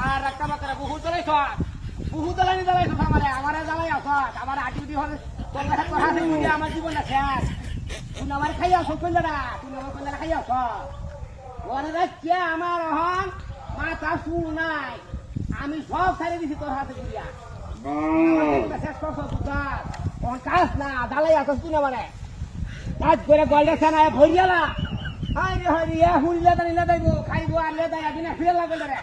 আর একটা মাত্রা বহুত জ্বালাই বহুত জ্বালানি জ্বালাইছ আমার জ্বালাই আস আমার আটি উঠি হলে আমার জীবনটা শেষ তুমি আমার খাই আস কইলারা তুমি আমার কইলারা খাই আস ওরে কে আমার অহন মাথা চুল নাই আমি সব ছাড়ে দিছি তোর হাতে দিয়া শেষ করছ দুটার তখন কাজ না জ্বালাই আস তুই না মানে কাজ করে গলটা ছানা ভরিয়ালা হাই রে হুড়িলে দাঁড়িয়ে দাইব খাইব আর লে দাই আদিনা ফিরে লাগবে রে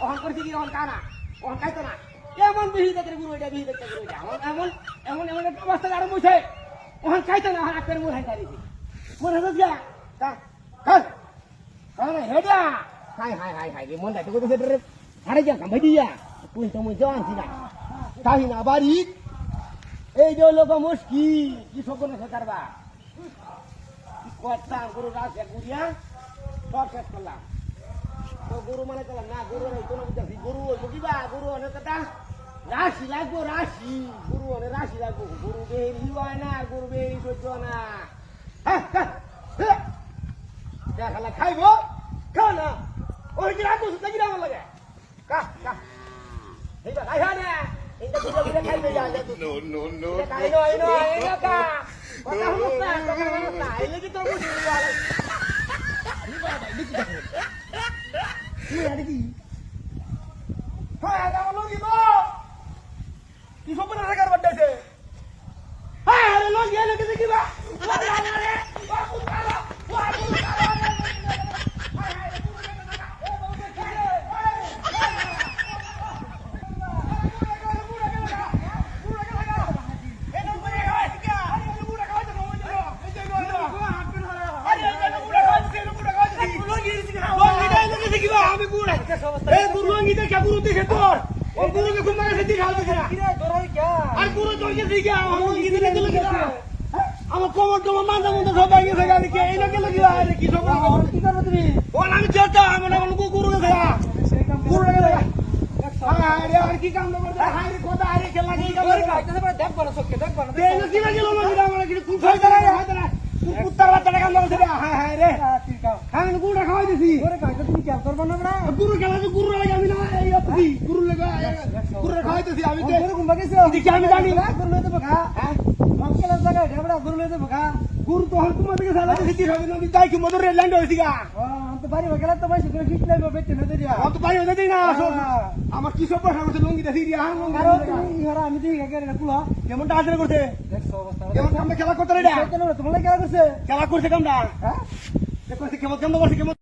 অহন করছি কি অহন কানা অহন খাইতো না এমন বিহি দেখে গুরু এটা বিহি দেখতে গুরু এমন এমন এমন এমন একটা অবস্থা আরো বসে ওখান খাইতো না ওখান আকের মুড় হাইতারি মনে হচ্ছে গা কাল আরে হেডা হাই হাই হাই হাই রে মন দাইতে কইতে রে আরে যা কাম দিয়া তুই তো মুই জান সিনা তাই না বাড়ি এই যে লোক মুশকি কি সকনে সরকারবা কি কথা গুরু রাজ গুরিয়া সব শেষ করলাম তো গুরু মানে কলাম না গুরু নাই কোনো বুঝাছি গুরু বুঝিবা গুরু অনেক কথা রাশি লাগবো রাশি গুরু অনেক রাশি লাগবো গুরু বেরি হয় না গুরু বেরি সহ্য না খালা খাইবো খাও না ওই কি রাখবো সুতা কিনা আমার লাগে কা কা এইটা খাই হয় না এইটা বুঝে বুঝে খাইবে যা নো খাই নো কা কথা হলো না এলে কি তোর বুঝি কি হ্যাঁ আমার লোক কি সব না রাখার বাড়াইছে হ্যাঁ আরে লোক এনে কি দেখিবা আরে আমি গুড় এই গুরুঙ্গি দেখে গুরু দেখে তোর ও গুরুকে ঘুম মারে সেটি খাল দেখে কি রে তোর হই কি আর গুরু তোর কে দিকে আমার কি দিকে দিল কি আমার কোমর তোমার মাথা মধ্যে সব ভাঙে গেছে গালি কে এইটা কে লাগি আরে কি সব কি করব তুমি ও আমি চলতা আমি গুরু কে সেই কাম গুরু কে আরে আর কি কাম করতে হাই খোদা আরে কে লাগি ওরে কাইতে পরে দেখ বড় সবকে দেখ বড় এই কি লাগি লোক না আমার কি কুল খাই দাঁড়ায় হয় দাঁড়ায় কুত্তার বাচ্চাটা কাম করছে হায় হায় রে ঠিক আছে আমি গুড়া খাওয়াই দিছি ওরে কাইতে তুমি কি করব না রে গুরু খেলা তো গুরু লাগে আমি না এই অতি গুরু লাগা গুরু খাওয়াই দিছি আমি তো গুরু ঘুমা গেছে কি আমি জানি না গুরু লইতে বকা হ্যাঁ মক্কেলের জায়গা ঢেবড়া গুরু লইতে বকা গুরু তো হল তোমার দিকে সালা দিছি হবে না তাই কি মদর রে ল্যান্ড হইছি গা আমি তো বাড়ি বগলা তো বাইছে করে ফিট লাইব বেতে না দিয়া আমি তো বাড়ি হইতে দেই না আমার কি সব আমার লঙ্গি দেখি দিয়া আর তুমি ইহারা আমি দেখি আগে রে কুলা কেমনটা আছরে করতে দেখছো অবস্থা কেমন কামে খেলা করতে রে কেন তোমার খেলা করছে কামটা হ্যাঁ দেখো কেমন কাম করছে কেমন